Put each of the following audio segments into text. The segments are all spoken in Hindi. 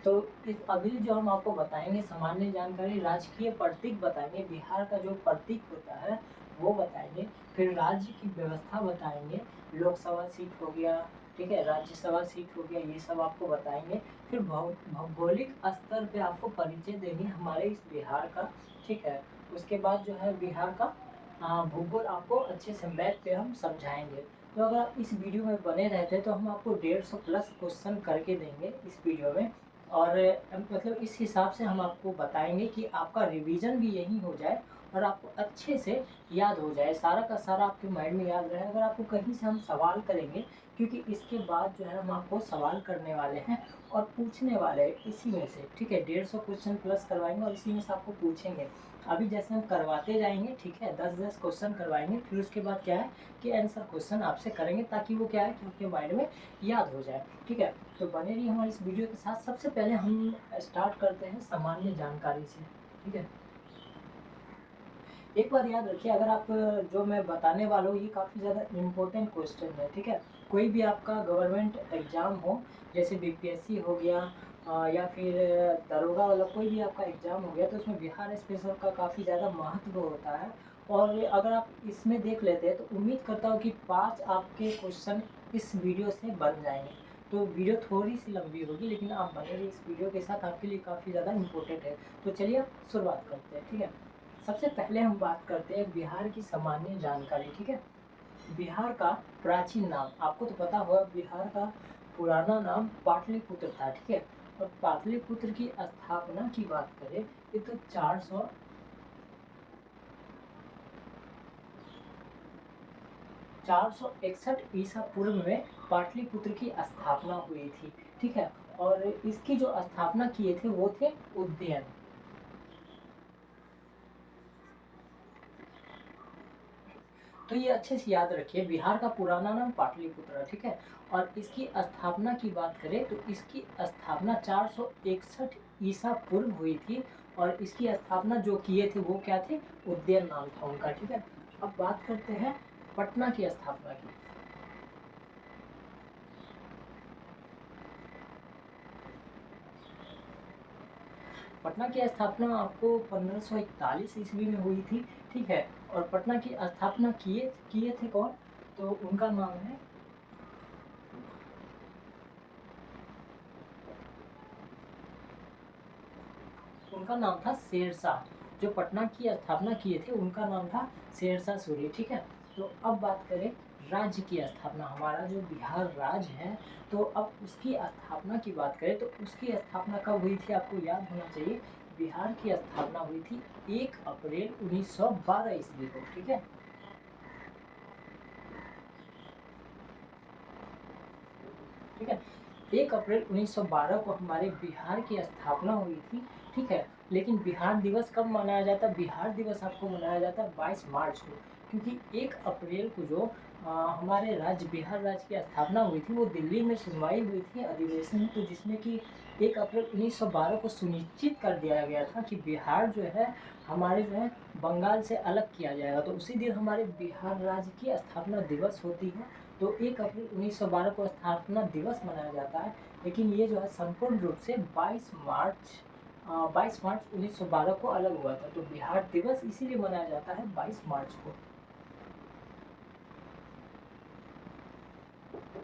तो इस अभी जो हम आपको बताएंगे सामान्य जानकारी, राजकीय प्रतीक बताएंगे, बिहार का जो प्रतीक होता है वो बताएंगे, फिर राज्य की व्यवस्था बताएंगे, लोकसभा सीट हो गया, ठीक है, राज्यसभा सीट हो गया, ये सब आपको बताएंगे। फिर भौगोलिक स्तर पे आपको परिचय देंगे हमारे इस बिहार का, ठीक है। उसके बाद जो है बिहार का भूगोल आपको अच्छे से मैप पे हम समझाएंगे। तो अगर आप इस वीडियो में बने रहते हैं तो हम आपको 150 प्लस क्वेश्चन करके देंगे इस वीडियो में, और मतलब इस हिसाब से हम आपको बताएंगे कि आपका रिवीजन भी यही हो जाए और आपको अच्छे से याद हो जाए, सारा का सारा आपके माइंड में याद रहे। अगर आपको कहीं से हम सवाल करेंगे, क्योंकि इसके बाद जो है हम आपको सवाल करने वाले हैं और पूछने वाले हैं इसी में से, ठीक है। 150 क्वेश्चन प्लस करवाएंगे और इसी में से आपको पूछेंगे। अभी जैसे हम करवाते जाएंगे, ठीक है, 10-10 क्वेश्चन करवाएंगे, फिर उसके बाद क्या है कि आंसर क्वेश्चन आपसे करेंगे, ताकि वो क्या है कि आपके माइंड में याद हो जाए, ठीक है। तो बने रहिए हमारे इस वीडियो के साथ। सबसे पहले हम स्टार्ट करते हैं सामान्य जानकारी से, ठीक है। एक बार याद रखिए, अगर आप जो मैं बताने वाला हूँ ये काफ़ी ज़्यादा इम्पोर्टेंट क्वेश्चन है, ठीक है। कोई भी आपका गवर्नमेंट एग्जाम हो, जैसे बीपीएससी हो गया या फिर दरोगा वाला कोई भी आपका एग्जाम हो गया, तो उसमें बिहार स्पेशल का काफ़ी ज़्यादा महत्व होता है। और अगर आप इसमें देख लेते हैं तो उम्मीद करता हूँ कि 5 आपके क्वेश्चन इस वीडियो से बन जाएंगे। तो वीडियो थोड़ी सी लंबी होगी, लेकिन आप बने रहिए इस वीडियो के साथ, आपके लिए काफ़ी ज़्यादा इम्पोर्टेंट है। तो चलिए अब शुरुआत करते हैं, ठीक है। सबसे पहले हम बात करते हैं बिहार की सामान्य जानकारी, ठीक है। बिहार का प्राचीन नाम आपको तो पता होगा, बिहार का पुराना नाम पाटलिपुत्र था, ठीक है। और पाटलिपुत्र की स्थापना की बात करें ये तो 461 ईसा पूर्व में पाटलिपुत्र की स्थापना हुई थी, ठीक है। और इसकी जो स्थापना किए थे वो थे उदयन। तो ये अच्छे से याद रखिए, बिहार का पुराना नाम पाटलिपुत्र है, ठीक है। और इसकी स्थापना की बात करें तो इसकी स्थापना 461 ईसा पूर्व हुई थी, और इसकी स्थापना जो किए थे वो क्या थे, उदयन नाम था उनका, ठीक है। अब बात करते हैं पटना की स्थापना की। पटना की स्थापना आपको 1541 ईस्वी में हुई थी, ठीक है। और पटना की स्थापना किए किए थे कौन, तो उनका नाम है, उनका नाम था शेरशाह। जो पटना की स्थापना किए थे उनका नाम था शेरशाह सूरी, ठीक है। तो अब बात करें राज्य की स्थापना, हमारा जो बिहार राज्य है, तो अब उसकी स्थापना की बात करें तो उसकी स्थापना कब हुई थी, आपको याद होना चाहिए। बिहार की स्थापना हुई थी 1 अप्रैल 1912 ईस्वी को, ठीक है। ठीक है, 1 अप्रैल 1912 को हमारे बिहार की स्थापना हुई थी, ठीक है। लेकिन बिहार दिवस कब मनाया जाता है, बिहार दिवस आपको मनाया जाता है 22 मार्च को, क्योंकि 1 अप्रैल को जो हमारे राज्य बिहार राज्य की स्थापना हुई थी वो दिल्ली में सुनवाई हुई थी अधिवेशन में, तो जिसमें कि 1 अप्रैल 1912 को सुनिश्चित कर दिया गया था कि बिहार जो है हमारे जो है बंगाल से अलग किया जाएगा, तो उसी दिन हमारे बिहार राज्य की स्थापना दिवस होती है। तो 1 अप्रैल 1912 को स्थापना दिवस मनाया जाता है, लेकिन ये जो है संपूर्ण रूप से 22 मार्च 1912 को अलग हुआ था, तो बिहार दिवस इसीलिए मनाया जाता है 22 मार्च को,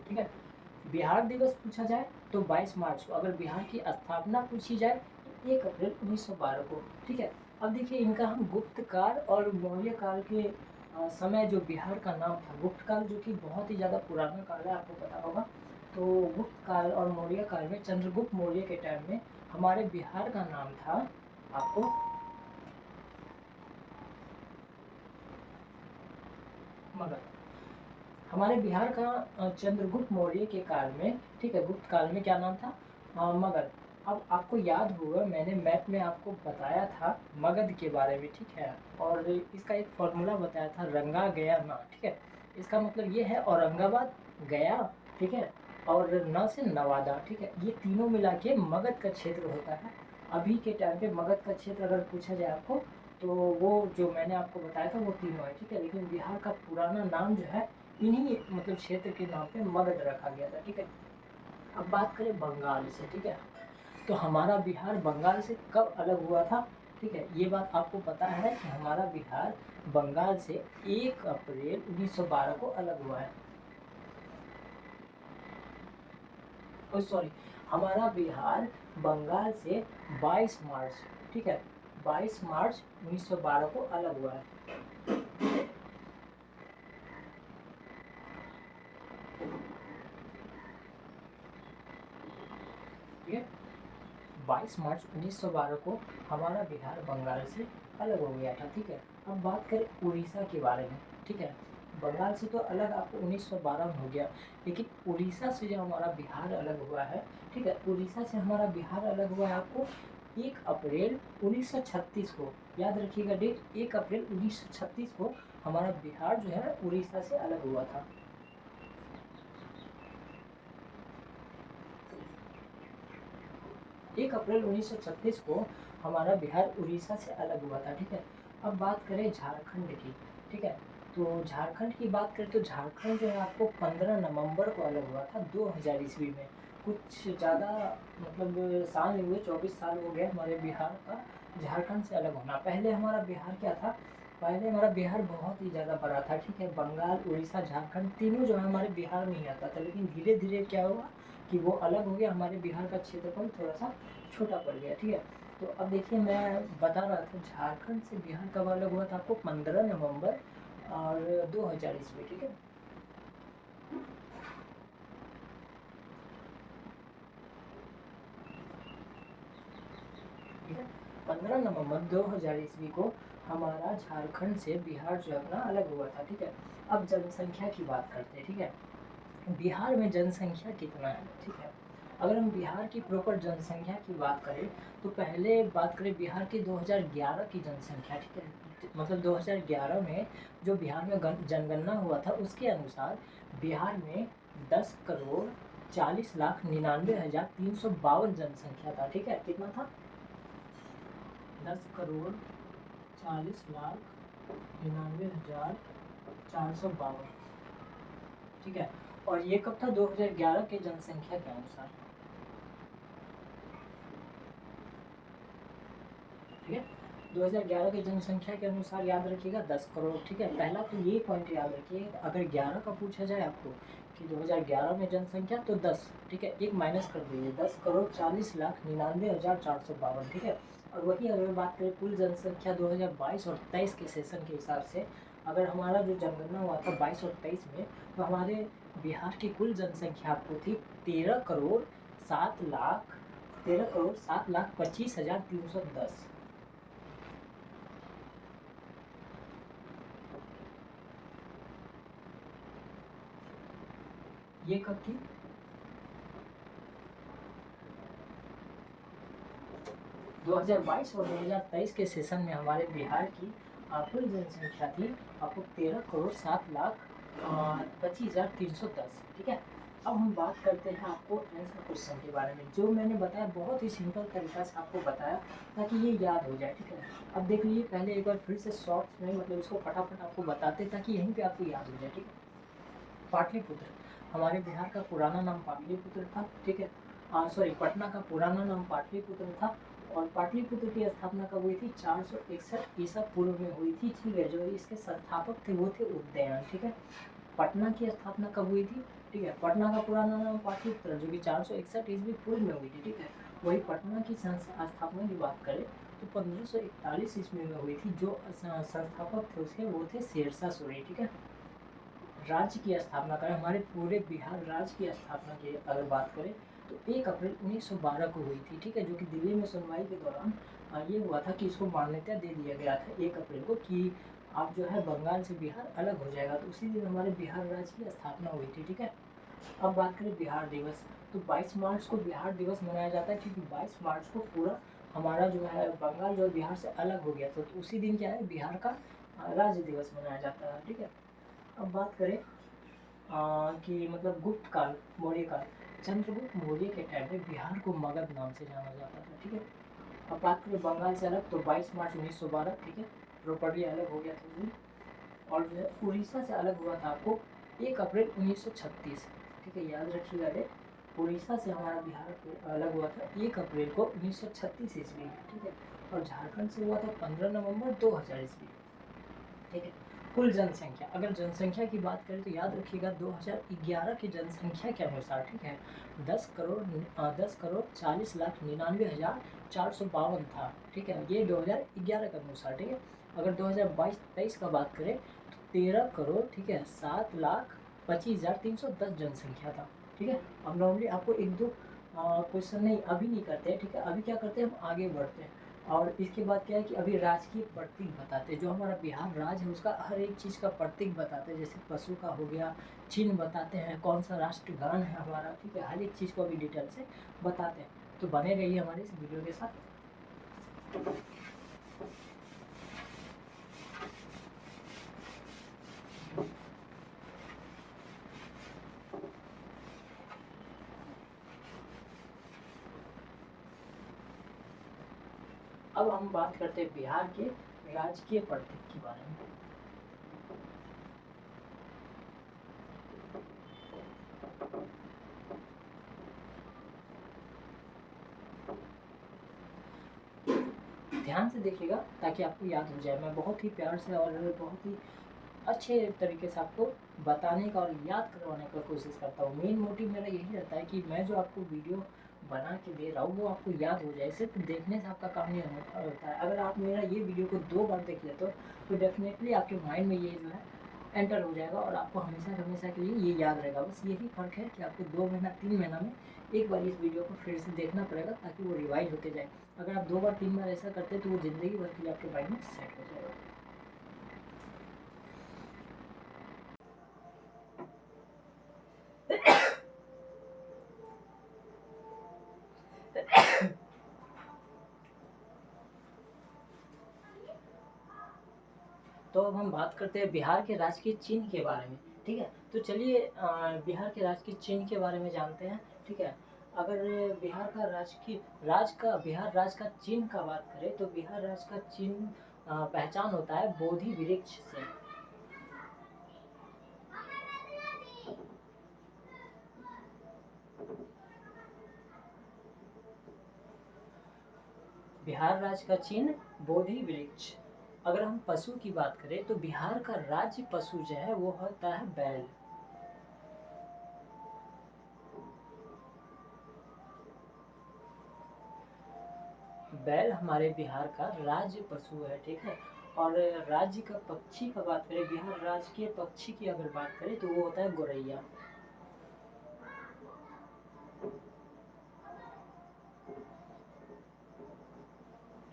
ठीक है। बिहार दिवस पूछा जाए तो 22 मार्च को, अगर बिहार की स्थापना पूछी जाए तो 1 अप्रैल 1912 को, ठीक है। अब देखिए इनका हम गुप्त काल और मौर्य काल के समय जो बिहार का नाम था, गुप्त काल जो कि बहुत ही ज़्यादा पुराना काल है, आपको पता होगा। तो गुप्त काल और मौर्य काल में, चंद्रगुप्त मौर्य के टाइम में हमारे बिहार का नाम था आपको मगध। हमारे बिहार का चंद्रगुप्त मौर्य के काल में, ठीक है, गुप्त काल में क्या नाम था, मगध। अब आपको याद होगा मैंने मैप में आपको बताया था मगध के बारे में, ठीक है। और इसका एक फॉर्मूला बताया था, रंगा गया ना, ठीक है। इसका मतलब ये है औरंगाबाद, गया, ठीक है, और न से नवादा, ठीक है, ये तीनों मिला के मगध का क्षेत्र होता है। अभी के टाइम पे मगध का क्षेत्र अगर पूछा जाए आपको, तो वो जो मैंने आपको बताया था वो तीनों है, ठीक है। लेकिन बिहार का पुराना नाम जो है इन्हीं मतलब क्षेत्र के नाम पे मगध रखा गया था, ठीक है। अब बात करें बंगाल से, ठीक है। तो हमारा बिहार बंगाल से कब अलग हुआ था? ठीक है, ये बात आपको पता है कि हमारा बिहार बंगाल से 1 अप्रैल 1912 को अलग हुआ है। सॉरी, हमारा बिहार बंगाल से 22 मार्च, ठीक है, 22 मार्च 1912 को अलग हुआ है। ठीक है, 22 मार्च 1912 को हमारा बिहार बंगाल से अलग हो गया था। ठीक है, अब बात करें उड़ीसा के बारे में। ठीक है, बंगाल से तो अलग आपको 1912 में हो गया, लेकिन उड़ीसा से जो हमारा बिहार अलग हुआ है, ठीक है, उड़ीसा से हमारा बिहार अलग हुआ है आपको 1 अप्रैल 1936 को। याद रखिएगा डेट, 1 अप्रैल 1936 को हमारा बिहार जो है उड़ीसा से अलग हुआ था। 1 अप्रैल 1936 को हमारा बिहार उड़ीसा से अलग हुआ था। ठीक है, अब बात करें झारखंड की। ठीक है, तो झारखंड की बात करें तो झारखंड जो है आपको 15 नवंबर को अलग हुआ था 2000 ईस्वी में। कुछ ज़्यादा मतलब साल नहीं हुए, 24 साल हो गए हमारे बिहार का झारखंड से अलग होना। पहले हमारा बिहार क्या था? पहले हमारा बिहार बहुत ही ज़्यादा बड़ा था। ठीक है, बंगाल, उड़ीसा, झारखंड तीनों जो है हमारे बिहार में ही आता था, लेकिन धीरे धीरे क्या हुआ कि वो अलग हो गया, हमारे बिहार का क्षेत्रफल थोड़ा सा छोटा पड़ गया। ठीक है, तो अब देखिए मैं बता रहा था झारखंड से बिहार कब अलग हुआ था आपको 15 नवंबर और 2000 ईस्वी। ठीक है, ठीक है, 15 नवंबर 2000 ईस्वी को हमारा झारखंड से बिहार जो अपना अलग हुआ था। ठीक है, अब जनसंख्या की बात करते हैं। ठीक है, बिहार में जनसंख्या कितना है? ठीक है, अगर हम बिहार की प्रॉपर जनसंख्या की बात करें तो पहले बात करें बिहार की 2011 की जनसंख्या। ठीक है, मतलब 2011 में जो बिहार में जनगणना हुआ था उसके अनुसार बिहार में 10,40,99,352 जनसंख्या था। ठीक है, कितना था? 10,40,99,452। ठीक है, और ये कब था? 2011 के जनसंख्या के अनुसार। ठीक है, 2011 की जनसंख्या के अनुसार याद रखिएगा 10 करोड़। ठीक है, पहला तो ये पॉइंट याद रखिए, अगर 11 का पूछा जाए आपको कि 2011 में जनसंख्या तो 10, ठीक है, एक माइनस कर दीजिए, 10,40,99,452। ठीक है, और वही अगर बात करें कुल जनसंख्या 2022 और 23 के सेशन के हिसाब से, अगर हमारा जो जनगणना हुआ था 22 और 23 में, तो हमारे बिहार की कुल जनसंख्या आपको थी 13,07,25,310। ये कब थी? 2022 और 2023 के सेशन में हमारे बिहार की कुल जनसंख्या थी आपको 13,07,25,310। ठीक है, अब हम बात करते हैं आपको आंसर क्वेश्चन के बारे में। जो मैंने बताया बहुत ही सिंपल तरीका से आपको बताया ताकि ये याद हो जाए। ठीक है, अब देख लीजिए, पहले एक बार फिर से शॉर्ट्स में मतलब इसको फटाफट आपको बताते ताकि यहीं पे आपको याद हो जाए। ठीक है, पाटलिपुत्र, हमारे बिहार का पुराना नाम पाटलिपुत्र था। ठीक है, सॉरी, पटना का पुराना नाम पाटलिपुत्र था, और पाटलिपुत्र की स्थापना कब हुई थी? 461 ईसा पूर्व में हुई थी। ठीक है, जो इसके संस्थापक थे वो थे उदयन। ठीक है, पटना की स्थापना कब हुई थी? ठीक है, पटना का पुराना नाम पाटलिपुत्र, जो कि 461 ईस्वी पूर्व में हुई थी। ठीक है, वही पटना की स्थापना की बात करें तो 1541 ईस्वी में हुई थी। जो संस्थापक थे उसके वो थे शेरशाह सूरी। ठीक है, राज्य की स्थापना करें, हमारे पूरे बिहार राज्य की स्थापना की अगर बात करें तो 1 अप्रैल 1912 को हुई थी। ठीक है, जो कि दिल्ली में सुनवाई के दौरान ये हुआ था कि इसको मान्यता दे दिया गया था 1 अप्रैल को कि आप जो है बंगाल से बिहार अलग हो जाएगा, तो उसी दिन हमारे बिहार राज्य की स्थापना हुई थी। ठीक है, अब बात करें बिहार दिवस, तो 22 मार्च को बिहार दिवस मनाया जाता है, क्योंकि 22 मार्च को पूरा हमारा जो है बंगाल जो बिहार से अलग हो गया था, तो उसी दिन क्या है बिहार का राज्य दिवस मनाया जाता है। ठीक है, अब बात करें कि मतलब गुप्त काल, मौर्य काल, चंद्रगुप्त मौर्य के टाइम में बिहार को मगध नाम से जाना जाता था। ठीक है, अब बात करें बंगाल से अलग तो 22 मार्च 1912। ठीक है, प्रॉपर्ली अलग हो गया था उस दिन, और जो है उड़ीसा से अलग हुआ था आपको 1 अप्रैल 1936। ठीक है, याद रखिएगा डेट, उड़ीसा से हमारा बिहार अलग हुआ था 1 अप्रैल को 1936 ईस्वी में, ठीक है। और झारखंड से हुआ था 15 नवंबर 2000 ईस्वी, ठीक है। कुल जनसंख्या, अगर जनसंख्या की बात करें तो याद रखिएगा 2011 की जनसंख्या के अनुसार, ठीक है, 10 करोड़ 40,99,452 था, ठीक है। ये 2011 के अनुसार, ठीक है। अगर 2022-23 का बात करें तो 13 करोड़, ठीक है, 7,25,310 जनसंख्या था, ठीक है। अब नॉर्मली आपको एक दो क्वेश्चन नहीं अभी नहीं करते हैं, ठीक है। अभी क्या करते हैं, हम आगे बढ़ते हैं। और इसके बाद क्या है कि अभी राजकीय प्रतीक बताते हैं, जो हमारा बिहार राज्य है उसका हर एक चीज़ का प्रतीक बताते हैं, जैसे पशु का हो गया, चिन्ह बताते हैं, कौन सा राष्ट्रगान है हमारा, ठीक है। हर एक चीज़ को अभी डिटेल से बताते हैं, तो बने रहिए हमारे इस वीडियो के साथ। अब हम बात करते हैं बिहार के राजकीय प्रतीक के बारे में। ध्यान से देखिएगा ताकि आपको याद हो जाए। मैं बहुत ही प्यार से और बहुत ही अच्छे तरीके से आपको बताने का और याद करवाने का कोशिश करता हूँ। मेन मोटिव मेरा यही रहता है कि मैं जो आपको वीडियो बना के दे रहा हूँ वो आपको याद हो जाए। सिर्फ देखने से आपका काम नहीं होता है। अगर आप मेरा ये वीडियो को 2 बार देख लेते हो तो डेफिनेटली आपके माइंड में ये जो है एंटर हो जाएगा और आपको हमेशा हमेशा के लिए ये याद रहेगा। बस यही फ़र्क है कि आपको 2 महीना 3 महीना में एक बार इस वीडियो को फिर से देखना पड़ेगा ताकि वो रिवाइज होते जाए। अगर आप 2 बार 3 बार ऐसा करते तो वो ज़िंदगी भर के लिए आपके माइंड में सेट हो जाएगा। तो अब हम बात करते हैं बिहार के राजकीय चिन्ह के बारे में, ठीक है। तो चलिए बिहार के राजकीय चिन्ह के बारे में जानते हैं, ठीक है। अगर बिहार का राजकीय बिहार राज्य का चिन्ह का बात करें तो बिहार राज्य का चिन्ह पहचान होता है बोधि वृक्ष से। बिहार राज्य का चिन्ह बोधि वृक्ष। अगर हम पशु की बात करें तो बिहार का राज्य पशु जो है वो होता है बैल। बैल हमारे बिहार का राज्य पशु है, ठीक है। और राज्य का पक्षी का बात करें, बिहार राज्य के पक्षी की अगर बात करें तो वो होता है गोरैया।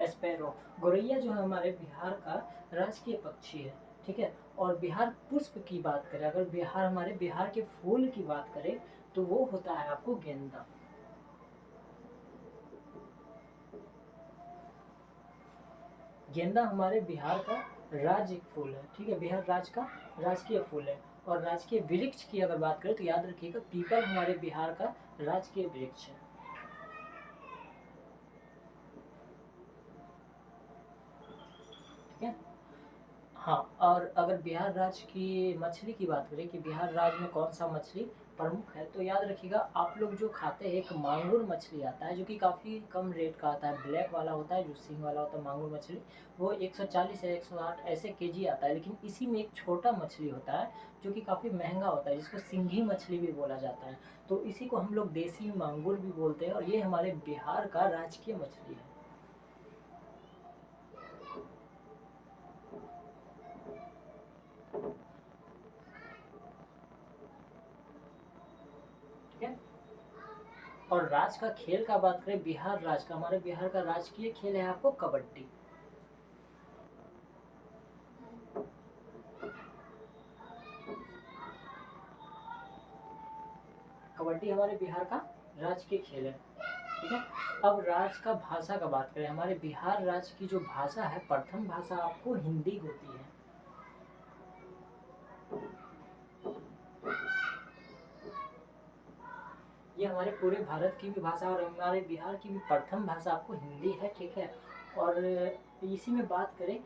स्पैरो, गोरैया जो है हमारे बिहार का राजकीय पक्षी है, ठीक है। और बिहार पुष्प की बात करें, अगर हमारे बिहार के फूल की बात करें तो वो होता है आपको गेंदा। गेंदा हमारे बिहार का राज्य फूल है, ठीक है। बिहार राज्य का राजकीय फूल है। और राजकीय वृक्ष की अगर बात करें तो याद रखिएगा पीपल हमारे बिहार का राजकीय वृक्ष है, ठीक है। हाँ, और अगर बिहार राज्य की मछली की बात करें कि बिहार राज्य में कौन सा मछली प्रमुख है तो याद रखिएगा आप लोग जो खाते हैं एक मांगुर मछली आता है जो कि काफ़ी कम रेट का आता है, ब्लैक वाला होता है जो सींग वाला होता है मांगुर मछली। वो 140 या 108 ऐसे केजी आता है। लेकिन इसी में एक छोटा मछली होता है जो कि काफ़ी महंगा होता है जिसको सिंघी मछली भी बोला जाता है। तो इसी को हम लोग देसी मांगुर भी बोलते हैं और ये हमारे बिहार का राजकीय मछली है, ठीक है। और राज्य का खेल का बात करें, बिहार राज्य का हमारे बिहार का राजकीय खेल है आपको कबड्डी। कबड्डी हमारे बिहार का राजकीय खेल है, ठीक है। अब राज्य का भाषा का बात करें, हमारे बिहार राज्य की जो भाषा है प्रथम भाषा आपको हिंदी होती है। ये हमारे पूरे भारत की भी भाषा और हमारे बिहार की भी प्रथम भाषा आपको हिंदी है, ठीक है। और इसी में बात करें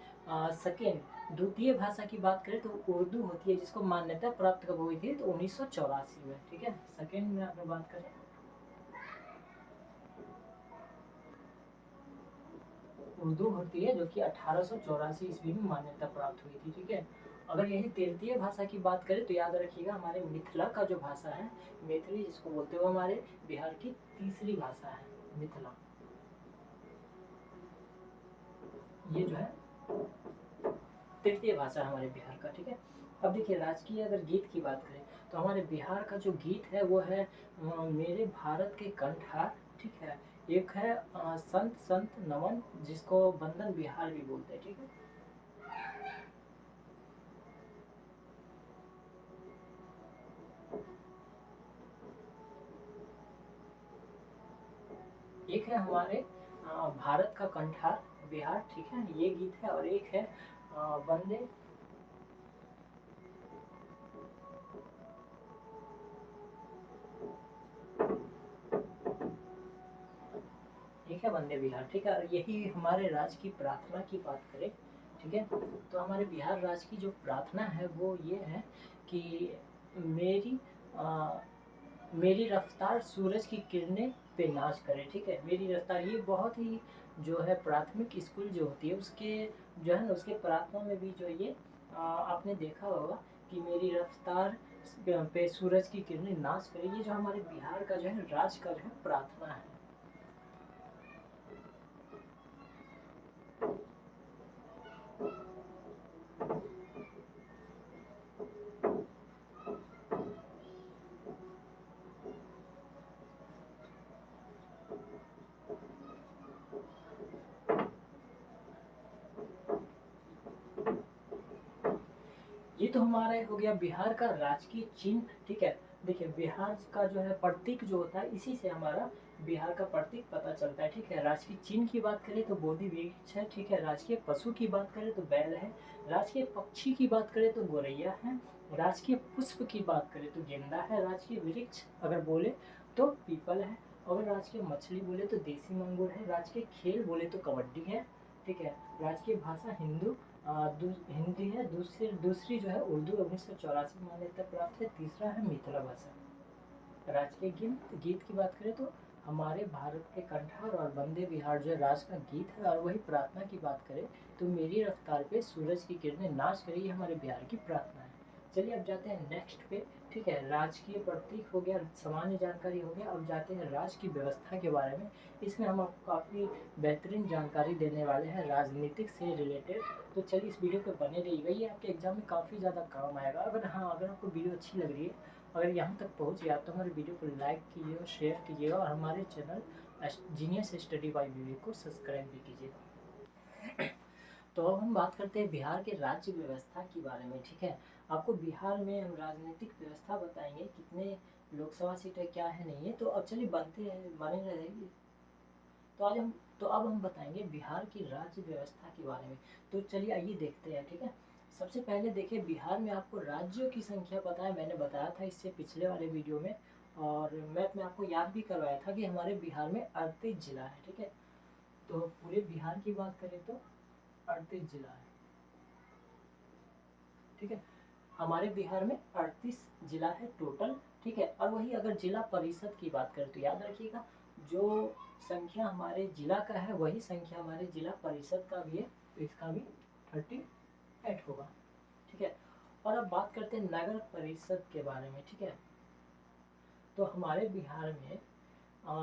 सेकेंड द्वितीय भाषा की बात करें तो उर्दू होती है जिसको मान्यता प्राप्त कब हुई थी तो 1984 में, ठीक है। सेकेंड में अगर बात करें उर्दू होती है, जो कि 1884 ईस्वी में मान्यता प्राप्त हुई थी। ठीक है, अगर यही तृतीय भाषा की बात करें तो याद रखिएगा हमारे मिथिला का जो भाषा है, मैथिली जिसको बोलते हो, हमारे बिहार की तीसरी भाषा है मिथिला। ये जो है तृतीय भाषा है हमारे बिहार का। ठीक है, अब देखिए राजकीय अगर गीत की बात करें तो हमारे बिहार का जो गीत है वो है मेरे भारत के कंठार। ठीक है, एक है संत संत नमन, जिसको बंदन बिहार भी बोलते हैं। ठीक है, एक है हमारे भारत का कंठार बिहार। ठीक है, ये गीत है, और एक है वंदे, एक है वंदे बिहार। ठीक है, और यही हमारे राज्य की प्रार्थना की बात करें, ठीक है, तो हमारे बिहार राज्य की जो प्रार्थना है वो ये है कि मेरी आ, मेरी रफ्तार सूरज की किरणें पे नाच करे। ठीक है, मेरी रफ्तार, ये बहुत ही जो है प्राथमिक स्कूल जो होती है उसके जो है ना, उसके प्रार्थना में भी जो ये आपने देखा होगा कि मेरी रफ्तार पे सूरज की किरणें नाच करे। ये जो हमारे बिहार का जो है राज्य का जो है प्रार्थना है। ये तो हमारा हो गया बिहार का राजकीय चिन्ह। ठीक है, देखिए बिहार का जो है प्रतीक जो होता है, इसी से हमारा बिहार का प्रतीक पता चलता है। ठीक है, राजकीय चिन्ह की बात करें तो बोधि वृक्ष है। ठीक है, राजकीय पशु की बात करें तो बैल है। राजकीय पक्षी की बात करें तो गोरैया है। राजकीय पुष्प की बात करें तो गेंदा है। राजकीय वृक्ष अगर बोले तो पीपल है। अगर राजकीय मछली बोले तो देसी मंगूर है। राजकीय खेल बोले तो कबड्डी है। ठीक है, राजकीय भाषा हिंदी है। दूसरी दूसरी जो है उर्दू 1984 में मान्यता प्राप्त है। तीसरा है मिथिला भाषा। राजकीय गीत गीत की बात करें तो हमारे भारत के कंठार और वंदे बिहार जो राष्ट्र का गीत है। और वही प्रार्थना की बात करें तो मेरी रफ्तार पे सूरज की किरणें नाच करी, ये हमारे बिहार की प्रार्थना है। चलिए अब जाते हैं नेक्स्ट पे। ठीक है, राजकीय प्रतीक हो गया, सामान्य जानकारी हो गया। अब जाते हैं राज की व्यवस्था के बारे में। इसमें हम आपको काफ़ी बेहतरीन जानकारी देने वाले हैं राजनीतिक से रिलेटेड। तो चलिए इस वीडियो पे बने रहिएगा, ये आपके एग्जाम में काफ़ी ज़्यादा काम आएगा। अगर हाँ, अगर आपको वीडियो अच्छी लग रही है, अगर यहाँ तक पहुँच गया तो हमारे वीडियो को लाइक कीजिएगा, शेयर कीजिएगा, और हमारे चैनल जीनियस स्टडी बाय विवेक को सब्सक्राइब भी कीजिएगा। तो अब हम बात करते हैं बिहार के राज्य व्यवस्था के बारे में। ठीक है, आपको बिहार में हम राजनीतिक व्यवस्था बताएंगे, कितने लोकसभा सीटें क्या है नहीं है। तो अब चलिए बनते हैं, बने रहेगी। तो अब हम बताएंगे बिहार की राज्य व्यवस्था के बारे में। तो चलिए आइए देखते हैं। ठीक है, सबसे पहले देखिए बिहार में आपको राज्यों की संख्या पता है, मैंने बताया था इससे पिछले वाले वीडियो में, और मैं आपको याद भी करवाया था कि हमारे बिहार में 38 जिला है। ठीक है, तो पूरे बिहार की बात करें तो 38 जिला है। ठीक है, हमारे बिहार में 38 जिला है टोटल। ठीक है, और वही अगर जिला परिषद की बात करें तो याद रखिएगा जो संख्या हमारे जिला का है वही संख्या हमारे जिला परिषद का भी है, तो इसका भी 38 होगा। ठीक है, और अब बात करते हैं नगर परिषद के बारे में। ठीक है, तो हमारे बिहार में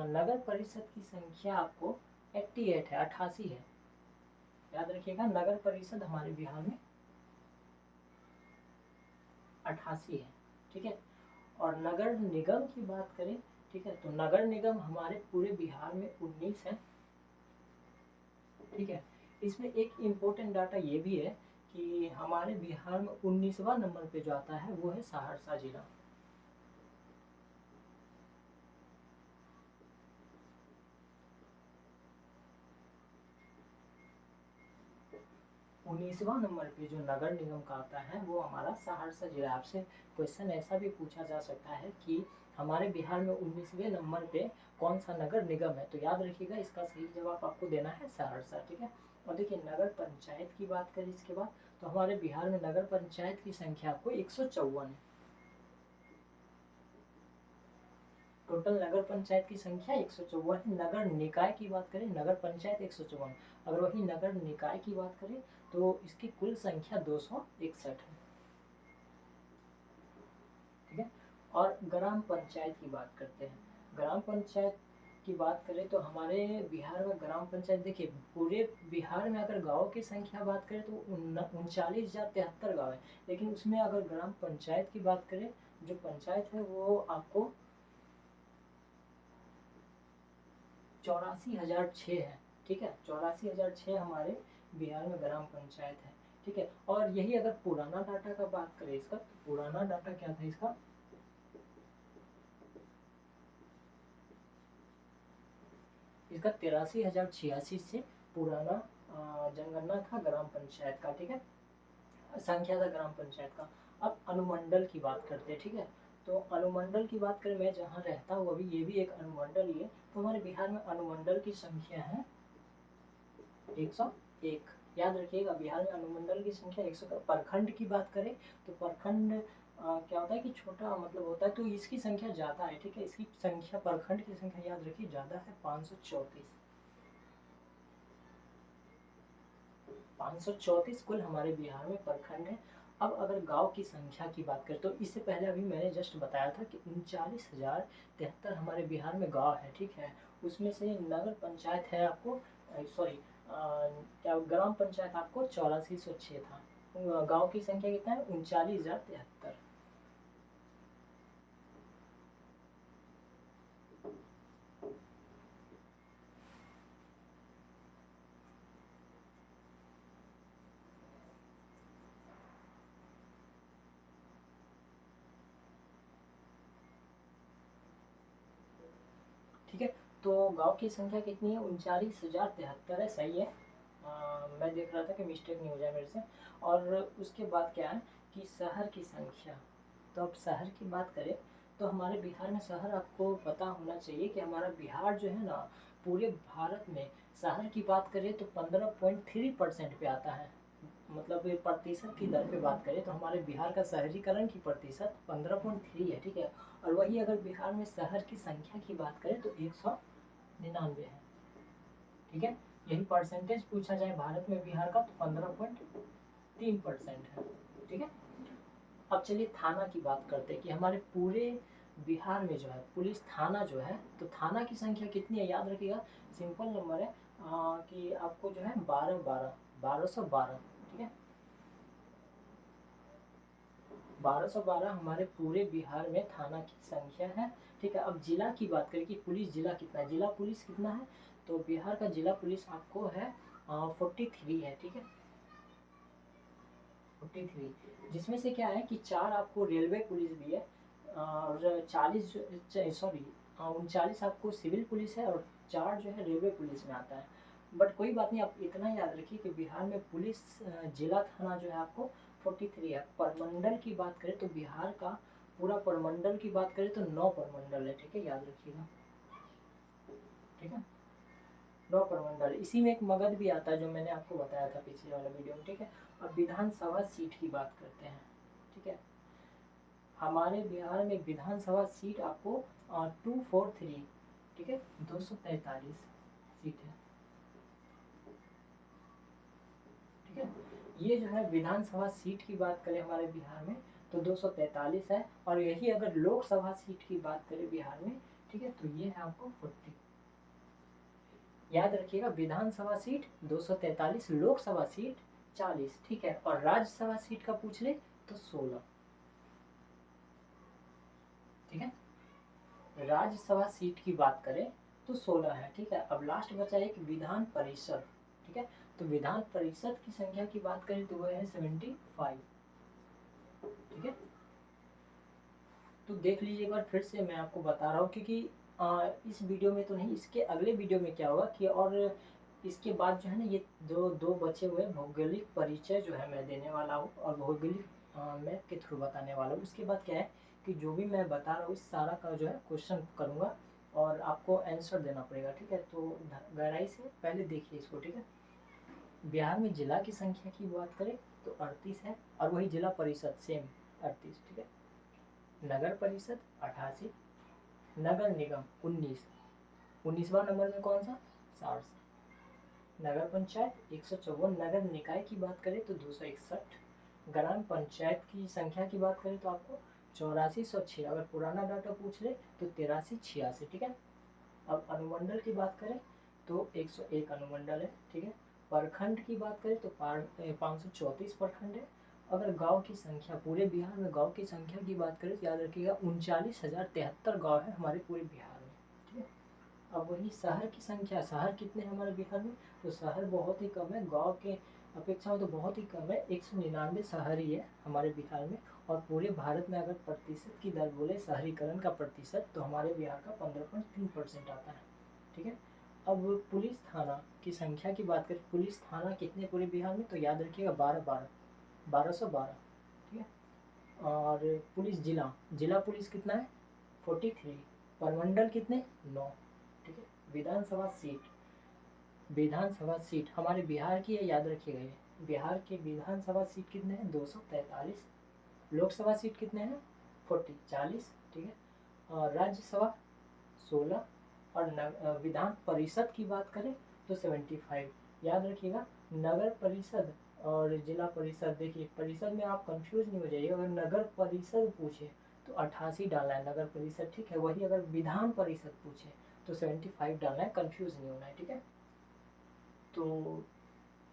नगर परिषद की संख्या आपको 88 है, 88 है। याद रखिएगा नगर परिषद हमारे बिहार में 88 है। ठीक है, और नगर निगम की बात करें, ठीक है, तो नगर निगम हमारे पूरे बिहार में 19 है। ठीक है, इसमें एक इम्पोर्टेंट डाटा ये भी है कि हमारे बिहार में 19वां नंबर पे जो आता है वो है सहरसा जिला। 19वां नंबर पे जो नगर निगम का आता है वो हमारा सहरसा जिला। आपसे क्वेश्चन ऐसा भी पूछा जा सकता है कि हमारे बिहार में 19वें नंबर पे कौन सा नगर निगम है, तो याद रखिएगा इसका सही जवाब आपको देना है सहरसा। ठीक है, और देखिए नगर पंचायत की बात करें इसके बाद, तो हमारे बिहार में नगर पंचायत की संख्या आपको 154 है। टोटल नगर पंचायत की संख्या 154 है। नगर निकाय की बात करें, नगर पंचायत 154, अगर वही नगर निकाय की बात करें तो इसकी कुल संख्या 261 है। ठीक है, और ग्राम पंचायत की बात करते हैं। ग्राम पंचायत की बात करें तो हमारे बिहार में ग्राम पंचायत, देखिए पूरे बिहार में अगर गाँव की संख्या बात करें तो 39,073 गाँव है, लेकिन उसमें अगर ग्राम पंचायत की बात करें, जो पंचायत है वो आपको 84,006 है। ठीक है, 84,006 हमारे बिहार में ग्राम पंचायत है। ठीक है, और यही अगर पुराना डाटा का बात करें इसका, तो पुराना डाटा क्या था इसका, इसका 83,086 से पुराना जनगणना था ग्राम पंचायत का। ठीक है, संख्या था ग्राम पंचायत का। अब अनुमंडल की बात करते हैं। ठीक है, तो अनुमंडल की बात करें, मैं जहाँ रहता हूँ अभी ये भी एक अनुमंडल ही है, तो हमारे बिहार में अनुमंडल की संख्या है 101। याद रखिएगा, बिहार में अनुमंडल की संख्या 100। प्रखंड की बात करें तो प्रखंड क्या होता है कि छोटा मतलब होता है, तो इसकी संख्या ज़्यादा है। ठीक है, इसकी संख्या, प्रखंड की संख्या याद रखिए ज़्यादा है, 534। 534 कुल हमारे बिहार में प्रखंड है। अब अगर गांव की संख्या की बात करें तो इससे पहले अभी मैंने जस्ट बताया था कि 39,073 हमारे बिहार में गांव है। ठीक है, उसमें से नगर पंचायत है आपको, सॉरी क्या, ग्राम पंचायत आपको 8406 था। गांव की संख्या कितना है, 39,073। ठीक है, तो गांव की संख्या कितनी है, 39,073 है। सही है, मैं देख रहा था कि मिस्टेक नहीं हो जाए मेरे से। और उसके बाद क्या है कि शहर की संख्या, तो अब शहर की बात करें तो हमारे बिहार में शहर, आपको पता होना चाहिए कि हमारा बिहार जो है ना, पूरे भारत में शहर की बात करें तो 15.3% पे आता है। मतलब ये प्रतिशत की दर पे बात करें तो हमारे बिहार का शहरीकरण की प्रतिशत 15.3 है। ठीक है, और वही अगर बिहार में शहर की संख्या की बात करें तो 199 है। ठीक है, यही परसेंटेज पूछा जाए भारत में बिहार का तो 15.3% है। ठीक है, अब चलिए थाना की बात करते हैं कि हमारे पूरे बिहार में जो है पुलिस थाना जो है, तो थाना की संख्या कितनी है, याद रखिएगा, सिंपल नंबर है कि आपको जो है 1212 ठीक है, 1212 हमारे पूरे बिहार में थाना की संख्या है। ठीक है, अब जिला की बात करें कि पुलिस जिला कितना है, जिला पुलिस कितना है, तो बिहार का जिला पुलिस आपको है 43 है। ठीक है, 43, जिसमें से क्या है कि 4 आपको रेलवे पुलिस भी है, और 40, सॉरी 39 आपको सिविल पुलिस है, और 4 जो है रेलवे पुलिस में आता है। बट कोई बात नहीं, आप इतना याद रखिए कि बिहार में पुलिस जिला थाना जो है आपको 43 है। परमंडल की बात करें तो बिहार का पूरा परमंडल की बात करें तो 9 परमंडल है। ठीक है, याद रखिएगा। ठीक है, 9 परमंडल, इसी में एक मगध भी आता है जो मैंने आपको बताया था पिछले वाले वीडियो में। ठीक है, अब विधानसभा सीट की बात करते हैं। ठीक है, हमारे बिहार में विधानसभा सीट आपको 243, ठीक है, 243 सीट है। ठीक है, ये जो है विधानसभा सीट की बात करें हमारे बिहार में तो 243 है, और यही अगर लोकसभा सीट की बात करें बिहार में, ठीक है, तो ये है आपको 40। याद रखिएगा, विधानसभा सीट 243, लोकसभा सीट 40। ठीक है, और राज्यसभा सीट का पूछ ले तो 16। ठीक है, राज्यसभा सीट की बात करें तो 16 है। ठीक है, अब लास्ट बचा एक विधान परिषद। ठीक है, तो विधान परिषद की संख्या की बात करें तो वह है 75। ठीक है, तो देख लीजिए एक बार फिर से, मैं आपको बता रहा हूँ क्योंकि इस वीडियो में तो नहीं, इसके अगले वीडियो में क्या होगा कि, और इसके बाद जो है ना, ये दो दो बचे हुए भौगोलिक परिचय जो है मैं देने वाला हूँ, और भौगोलिक मैप के थ्रू बताने वाला हूँ। उसके बाद क्या है कि जो भी मैं बता रहा हूँ इस सारा का जो है क्वेश्चन करूँगा, और आपको आंसर देना पड़ेगा। ठीक है, तो गहराई से पहले देखिए इसको। ठीक है, बिहार में जिला की संख्या की बात करें तो 38 है, और वही जिला परिषद सेम 38। ठीक है, नगर परिषद 88, नगर निगम 19, 19वां नंबर में कौन सा, सहरसा। नगर पंचायत 154, नगर निकाय की बात करें तो 261, ग्राम पंचायत की संख्या की बात करें तो आपको 8406, अगर पुराना डाटा पूछ ले तो 8386, ठीक है। अब अनुमंडल की बात करें तो 101 अनुमंडल है, ठीक है। प्रखंड की बात करें तो 534 प्रखंड है। अगर गांव की संख्या, पूरे बिहार में गांव की संख्या की बात करें तो याद रखिएगा 39,073 गाँव है हमारे पूरे बिहार में, ठीक है। अब वही शहर की संख्या, शहर कितने हैं हमारे बिहार में, तो शहर बहुत ही कम है, गांव के अपेक्षा में तो बहुत ही कम है, 199 शहर ही है हमारे बिहार में। और पूरे भारत में अगर प्रतिशत की दर बोले शहरीकरण का प्रतिशत, तो हमारे बिहार का 15.3% आता है, ठीक है। अब पुलिस थाना की संख्या की बात करें, पुलिस थाना कितने पूरे बिहार में, तो याद रखिएगा 1212, ठीक है। और पुलिस जिला, जिला पुलिस कितना है 43, प्रमंडल कितने 9, ठीक है। विधानसभा सीट, विधानसभा सीट हमारे बिहार की है, याद रखिएगा ये, बिहार के विधानसभा सीट कितने हैं 243, लोकसभा सीट कितने हैं 40, ठीक है। और राज्यसभा 16, और विधान परिषद की बात करें तो 75, याद रखिएगा। नगर परिषद और जिला परिषद, देखिए परिषद में आप कंफ्यूज नहीं हो जाइए, अगर नगर परिषद पूछे तो 88 डालना है नगर परिषद, ठीक है। वही अगर विधान परिषद पूछे तो 75 डालना है, कंफ्यूज नहीं होना है, ठीक है। तो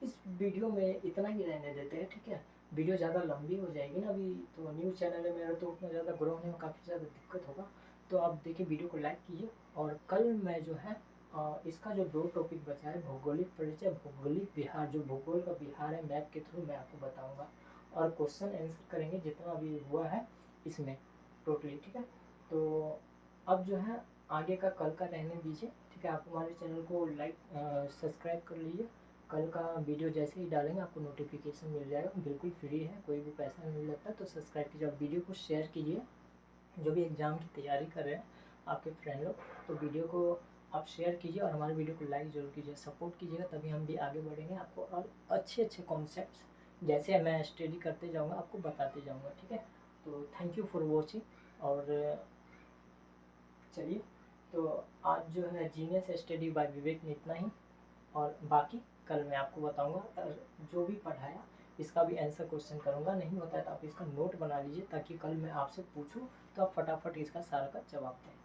इस वीडियो में इतना ही रहने देते हैं, ठीक है। वीडियो ज़्यादा लंबी हो जाएगी ना, अभी तो न्यूज़ चैनल है मेरा, तो उतना ज़्यादा ग्रो होने में काफ़ी ज़्यादा दिक्कत होगा। तो आप देखिए वीडियो को लाइक कीजिए, और कल मैं जो है इसका जो 2 टॉपिक बचा है, भौगोलिक परिचय, भौगोलिक बिहार, जो भूगोल का बिहार है मैप के थ्रू मैं आपको बताऊँगा, और क्वेश्चन आंसर करेंगे जितना अभी हुआ है इसमें टोटली, ठीक है। तो अब जो है आगे का कल का रहने दीजिए, ठीक है। आप हमारे चैनल को लाइक सब्सक्राइब कर लीजिए, कल का वीडियो जैसे ही डालेंगे आपको नोटिफिकेशन मिल जाएगा, बिल्कुल फ्री है, कोई भी पैसा नहीं लगता। तो सब्सक्राइब कीजिए, आप वीडियो को शेयर कीजिए, जो भी एग्ज़ाम की तैयारी कर रहे हैं आपके फ्रेंड लोग, तो वीडियो को आप शेयर कीजिए, और हमारे वीडियो को लाइक ज़रूर कीजिए, सपोर्ट कीजिएगा, तभी हम भी आगे बढ़ेंगे, आपको और अच्छे अच्छे कॉन्सेप्ट्स जैसे मैं स्टडी करते जाऊँगा आपको बताते जाऊँगा, ठीक है। तो थैंक यू फॉर वॉचिंग, और चलिए, तो आज जो है जीनियस स्टडी बाय विवेक में इतना ही, और बाकी कल मैं आपको बताऊंगा, और जो भी पढ़ाया इसका भी आंसर क्वेश्चन करूंगा, नहीं होता है तो आप इसका नोट बना लीजिए, ताकि कल मैं आपसे पूछूं तो आप फटाफट इसका सारा का जवाब दें।